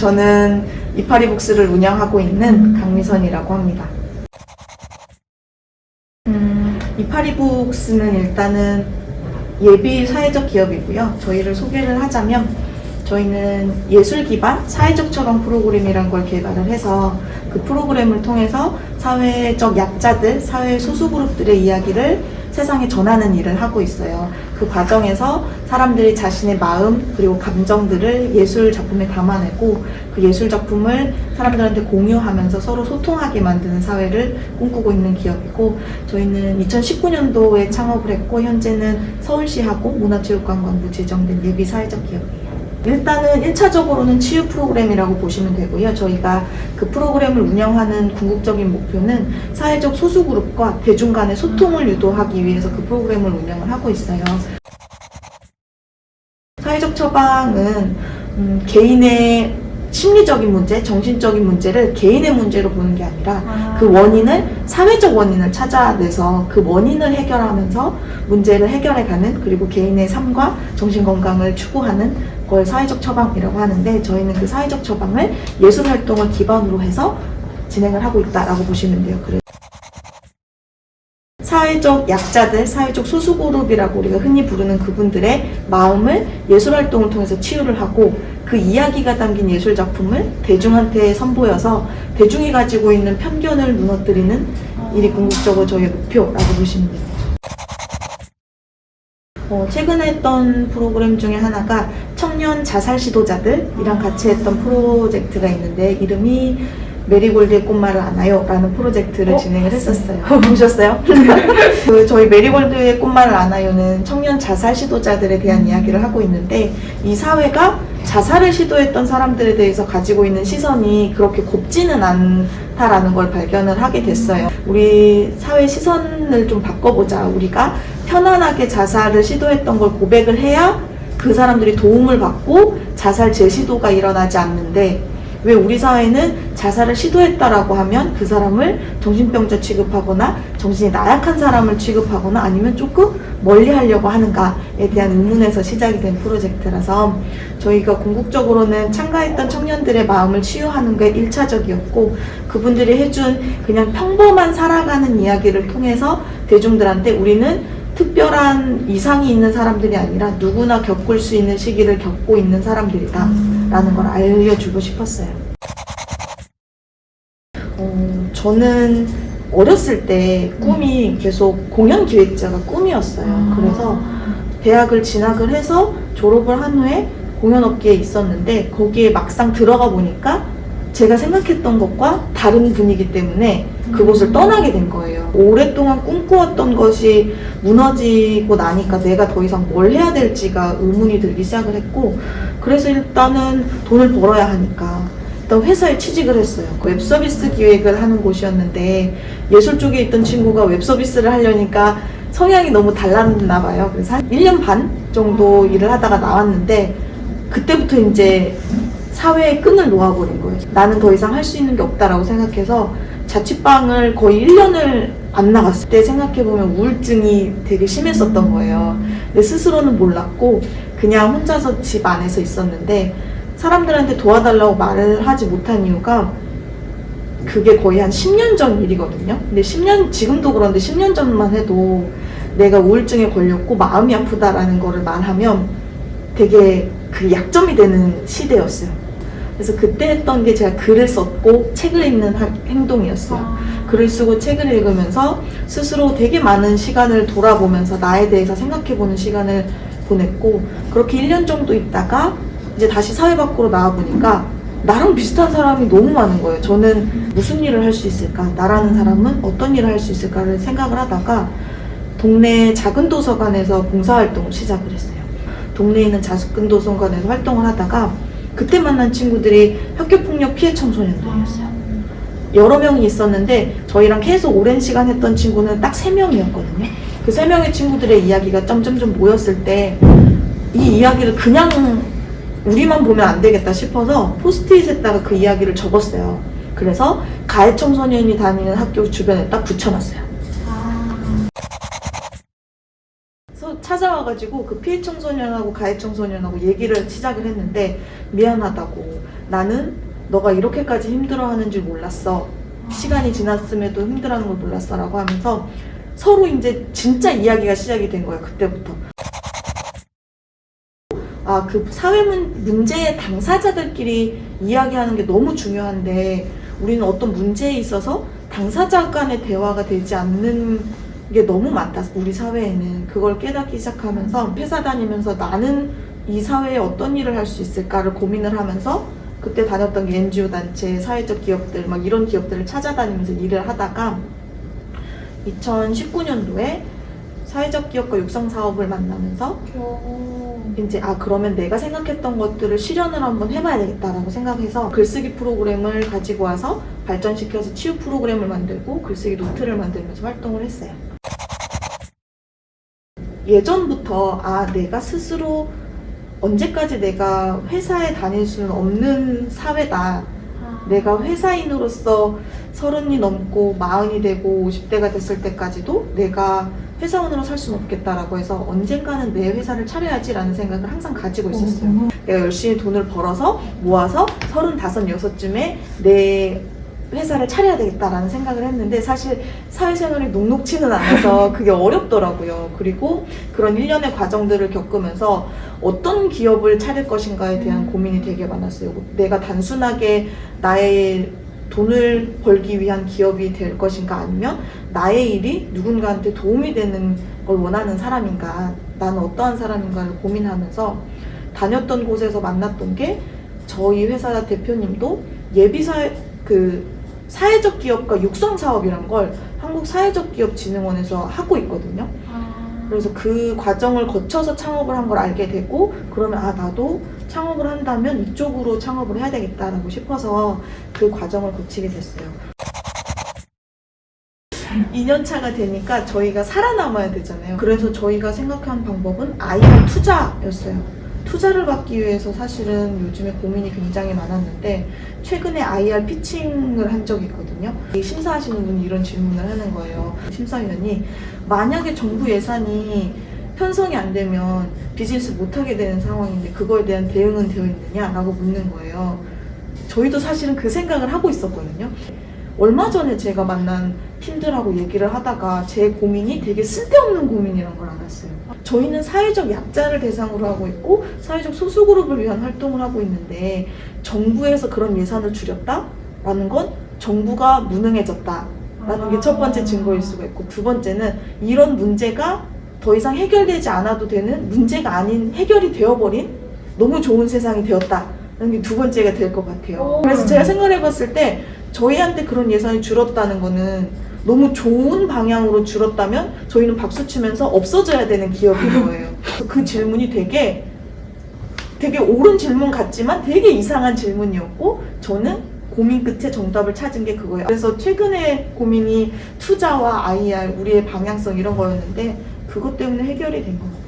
저는 이파리북스를 운영하고 있는 강미선이라고 합니다. 이파리북스는 일단은 예비 사회적 기업이고요. 저희를 소개를 하자면 저희는 예술 기반 사회적 처방 프로그램이라는 걸 개발을 해서 그 프로그램을 통해서 사회적 약자들, 사회 소수 그룹들의 이야기를 세상에 전하는 일을 하고 있어요. 그 과정에서 사람들이 자신의 마음 그리고 감정들을 예술 작품에 담아내고 그 예술 작품을 사람들한테 공유하면서 서로 소통하게 만드는 사회를 꿈꾸고 있는 기업이고, 저희는 2019년도에 창업을 했고 현재는 서울시하고 문화체육관광부 지정된 예비 사회적 기업이에요. 일단은 1차적으로는 치유 프로그램이라고 보시면 되고요. 저희가 그 프로그램을 운영하는 궁극적인 목표는 사회적 소수그룹과 대중 간의 소통을 유도하기 위해서 그 프로그램을 운영을 하고 있어요. 사회적 처방은 개인의 심리적인 문제, 정신적인 문제를 개인의 문제로 보는 게 아니라 그 원인을, 사회적 원인을 찾아내서 그 원인을 해결하면서 문제를 해결해가는, 그리고 개인의 삶과 정신건강을 추구하는 걸 사회적 처방이라고 하는데, 저희는 그 사회적 처방을 예술 활동을 기반으로 해서 진행을 하고 있다라고 보시면 돼요. 그래서 사회적 약자들, 사회적 소수그룹이라고 우리가 흔히 부르는 그분들의 마음을 예술 활동을 통해서 치유를 하고 그 이야기가 담긴 예술 작품을 대중한테 선보여서 대중이 가지고 있는 편견을 무너뜨리는 일이 궁극적으로 저희의 목표라고 보시면 됩니다. 최근에 했던 프로그램 중에 하나가 청년 자살 시도자들이랑 같이 했던 프로젝트가 있는데, 이름이 메리골드의 꽃말을 아나요? 라는 프로젝트를 진행을 했었어요. 보셨어요? 저희 메리골드의 꽃말을 아나요는 청년 자살 시도자들에 대한 이야기를 하고 있는데, 이 사회가 자살을 시도했던 사람들에 대해서 가지고 있는 시선이 그렇게 곱지는 않다라는 걸 발견을 하게 됐어요. 우리 사회 시선을 좀 바꿔보자. 우리가 편안하게 자살을 시도했던 걸 고백을 해야 그 사람들이 도움을 받고 자살 재시도가 일어나지 않는데, 왜 우리 사회는 자살을 시도했다라고 하면 그 사람을 정신병자 취급하거나 정신이 나약한 사람을 취급하거나 아니면 조금 멀리 하려고 하는가에 대한 의문에서 시작이 된 프로젝트라서, 저희가 궁극적으로는 참가했던 청년들의 마음을 치유하는 게 1차적이었고, 그분들이 해준 그냥 평범한 살아가는 이야기를 통해서 대중들한테 우리는 특별한 이상이 있는 사람들이 아니라 누구나 겪을 수 있는 시기를 겪고 있는 사람들이다 라는 걸 알려주고 싶었어요. 저는 어렸을 때 꿈이 계속 공연 기획자가 꿈이었어요. 그래서 대학을 진학을 해서 졸업을 한 후에 공연업계에 있었는데, 거기에 막상 들어가 보니까 제가 생각했던 것과 다른 분이기 때문에 그곳을 떠나게 된 거예요. 오랫동안 꿈꾸었던 것이 무너지고 나니까 내가 더 이상 뭘 해야 될지가 의문이 들기 시작을 했고, 그래서 일단은 돈을 벌어야 하니까 일단 회사에 취직을 했어요. 웹서비스 기획을 하는 곳이었는데, 예술 쪽에 있던 친구가 웹서비스를 하려니까 성향이 너무 달랐나 봐요. 그래서 한 1년 반 정도 일을 하다가 나왔는데, 그때부터 이제 사회의 끈을 놓아버린 거예요. 나는 더 이상 할 수 있는 게 없다라고 생각해서 자취방을 거의 1년을 안 나갔을 때 생각해보면 우울증이 되게 심했었던 거예요. 근데 스스로는 몰랐고 그냥 혼자서 집 안에서 있었는데, 사람들한테 도와달라고 말을 하지 못한 이유가 그게 거의 한 10년 전 일이거든요. 근데 지금도 그런데 10년 전만 해도 내가 우울증에 걸렸고 마음이 아프다라는 거를 말하면 되게 그 약점이 되는 시대였어요. 그래서 그때 했던 게 제가 글을 썼고 책을 읽는 행동이었어요. 글을 쓰고 책을 읽으면서 스스로 되게 많은 시간을 돌아보면서 나에 대해서 생각해보는 시간을 보냈고, 그렇게 1년 정도 있다가 이제 다시 사회 밖으로 나와보니까 나랑 비슷한 사람이 너무 많은 거예요. 저는 무슨 일을 할 수 있을까? 나라는 사람은 어떤 일을 할 수 있을까를 생각을 하다가 동네 작은 도서관에서 봉사활동을 시작을 했어요. 동네에 있는 작은 도서관에서 활동을 하다가 그때 만난 친구들이 학교폭력 피해 청소년들이었어요. 여러 명이 있었는데 저희랑 계속 오랜 시간 했던 친구는 딱 3명이었거든요. 그 3명의 친구들의 이야기가 점점점 모였을 때 이 이야기를 그냥 우리만 보면 안 되겠다 싶어서 포스트잇에다가 그 이야기를 적었어요. 그래서 가해 청소년이 다니는 학교 주변에 딱 붙여놨어요. 찾아와가지고 그 피해 청소년하고 가해 청소년하고 얘기를 시작을 했는데 미안하다고 나는 너가 이렇게까지 힘들어하는 줄 몰랐어. 시간이 지났음에도 힘들어하는 걸 몰랐어 라고 하면서 서로 이제 진짜 이야기가 시작이 된 거예요. 그때부터. 그 사회 문제의 당사자들끼리 이야기하는 게 너무 중요한데 우리는 어떤 문제에 있어서 당사자 간의 대화가 되지 않는 게 너무 많다. 우리 사회에는. 그걸 깨닫기 시작하면서 회사 다니면서 나는 이 사회에 어떤 일을 할 수 있을까를 고민을 하면서 그때 다녔던 게 NGO 단체, 사회적 기업들 막 이런 기업들을 찾아다니면서 일을 하다가 2019년도에 사회적 기업과 육성 사업을 만나면서 이제 그러면 내가 생각했던 것들을 실현을 한번 해봐야 되겠다라고 생각해서 글쓰기 프로그램을 가지고 와서 발전시켜서 치유 프로그램을 만들고 글쓰기 노트를 만들면서 활동을 했어요. 예전부터 내가 스스로 언제까지 내가 회사에 다닐 수는 없는 사회다. 내가 회사인으로서 30이 넘고 40이 되고 50대가 됐을 때까지도 내가 회사원으로 살 수는 없겠다라고 해서 언젠가는 내 회사를 차려야지라는 생각을 항상 가지고 있었어요. 내가 열심히 돈을 벌어서 모아서 35, 6쯤에 내 회사를 차려야 되겠다라는 생각을 했는데 사실 사회생활이 녹록치는 않아서 그게 어렵더라고요. 그리고 그런 일련의 과정들을 겪으면서 어떤 기업을 차릴 것인가에 대한 고민이 되게 많았어요. 내가 단순하게 나의 돈을 벌기 위한 기업이 될 것인가 아니면 나의 일이 누군가한테 도움이 되는 걸 원하는 사람인가 나는 어떠한 사람인가를 고민하면서 다녔던 곳에서 만났던 게 저희 회사 대표님도 사회적 기업과 육성 사업이란 걸 한국사회적기업진흥원에서 하고 있거든요. 그래서 그 과정을 거쳐서 창업을 한 걸 알게 되고 그러면 나도 창업을 한다면 이쪽으로 창업을 해야 되겠다라고 싶어서 그 과정을 거치게 됐어요. 2년 차가 되니까 저희가 살아남아야 되잖아요. 그래서 저희가 생각한 방법은 IR 투자였어요. 투자를 받기 위해서 사실은 요즘에 고민이 굉장히 많았는데 최근에 IR 피칭을 한 적이 있거든요. 심사하시는 분이 이런 질문을 하는 거예요. 심사위원이 만약에 정부 예산이 편성이 안 되면 비즈니스 못하게 되는 상황인데 그거에 대한 대응은 되어 있느냐라고 묻는 거예요. 저희도 사실은 그 생각을 하고 있었거든요. 얼마 전에 제가 만난 팀들하고 얘기를 하다가 제 고민이 되게 쓸데없는 고민이란 걸 알았어요. 저희는 사회적 약자를 대상으로 하고 있고 사회적 소수그룹을 위한 활동을 하고 있는데 정부에서 그런 예산을 줄였다라는 건 정부가 무능해졌다라는 게 첫 번째 증거일 수가 있고 두 번째는 이런 문제가 더 이상 해결되지 않아도 되는 문제가 아닌 해결이 되어버린 너무 좋은 세상이 되었다라는 게 두 번째가 될 것 같아요. 그래서 제가 생각해 봤을 때 저희한테 그런 예산이 줄었다는 거는 너무 좋은 방향으로 줄었다면 저희는 박수치면서 없어져야 되는 기업인 거예요. 그 질문이 되게 옳은 질문 같지만 되게 이상한 질문이었고 저는 고민 끝에 정답을 찾은 게 그거예요. 그래서 최근에 고민이 투자와 IR, 우리의 방향성 이런 거였는데 그것 때문에 해결이 된 것 같아요.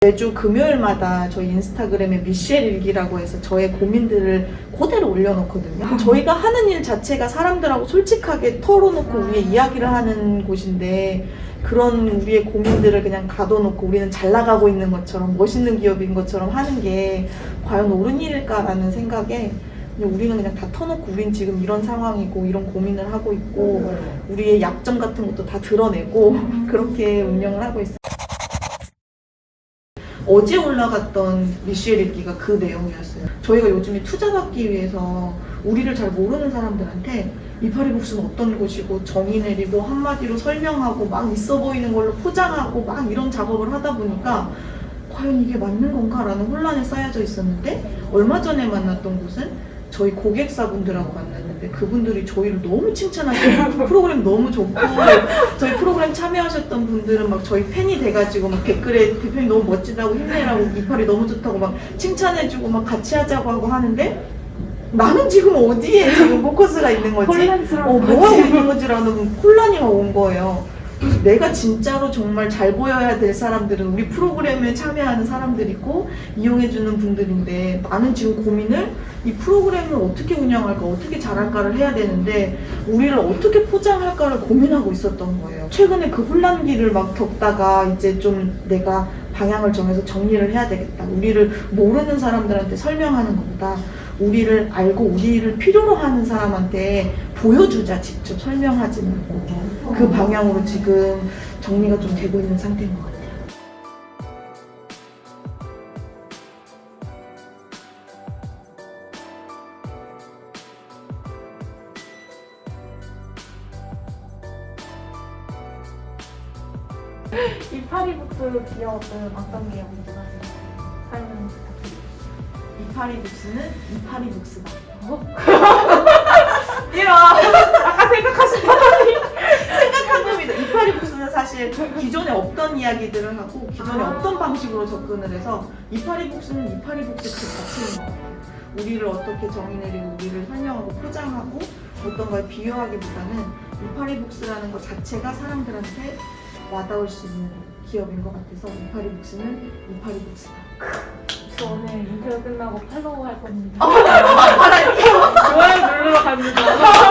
매주 금요일마다 저희 인스타그램에 미셸 일기라고 해서 저의 고민들을 그대로 올려놓거든요. 저희가 하는 일 자체가 사람들하고 솔직하게 털어놓고 우리의 이야기를 하는 곳인데 그런 우리의 고민들을 그냥 가둬놓고 우리는 잘 나가고 있는 것처럼 멋있는 기업인 것처럼 하는 게 과연 옳은 일일까라는 생각에 우리는 그냥 다 터놓고 우린 지금 이런 상황이고 이런 고민을 하고 있고 우리의 약점 같은 것도 다 드러내고 그렇게 운영을 하고 있어요. 어제 올라갔던 미셸 일기가 그 내용이었어요. 저희가 요즘에 투자받기 위해서 우리를 잘 모르는 사람들한테 이파리복수는 어떤 곳이고 정의 내리고 한마디로 설명하고 막 있어 보이는 걸로 포장하고 막 이런 작업을 하다 보니까 과연 이게 맞는 건가라는 혼란에 쌓여져 있었는데 얼마 전에 만났던 곳은 저희 고객사분들하고 만났는데 그분들이 저희를 너무 칭찬하시고 프로그램 너무 좋고 저희 프로그램 참여하셨던 분들은 막 저희 팬이 돼가지고 막 댓글에 대표님 너무 멋지다고 힘내라고 이파리 너무 좋다고 막 칭찬해주고 막 같이 하자고 하고 하는데 나는 지금 어디에 지금 포커스가 있는 거지? 뭐 하고 있는 거지라는 혼란이 온 거예요. 그래서 내가 진짜로 정말 잘 보여야 될 사람들은 우리 프로그램에 참여하는 사람들이고 이용해주는 분들인데 나는 지금 고민을 이 프로그램을 어떻게 운영할까 어떻게 잘할까를 해야 되는데 우리를 어떻게 포장할까를 고민하고 있었던 거예요. 최근에 그 혼란기를 막 겪다가 이제 좀 내가 방향을 정해서 정리를 해야 되겠다. 우리를 모르는 사람들한테 설명하는 것보다 우리를 알고 우리를 필요로 하는 사람한테 보여주자. 직접 설명하지 말고. 그 방향으로 지금 정리가 좀 되고 있는 상태인 것 같아요. 이 파리북스 기업은 어떤 기업인지 설명 부탁드립니다. 이파리북스는 이파리북스다. 이런 아까 생각하신 생각한 겁니다. 이파리북스는 사실 기존에 없던 이야기들을 하고 기존에 없던 방식으로 접근을 해서 이파리북스는 이파리북스 그 자체인 것 같아요. 우리를 어떻게 정의 내리고 우리를 설명하고 포장하고 어떤 걸 비유하기보다는 이파리북스라는 것 자체가 사람들한테 와닿을 수 있는 기업인 것 같아서 이파리북스는 이파리북스다. 저 오늘 인터뷰 끝나고 팔로우 할 겁니다. 알아요. 좋아요 누르러 갑니다.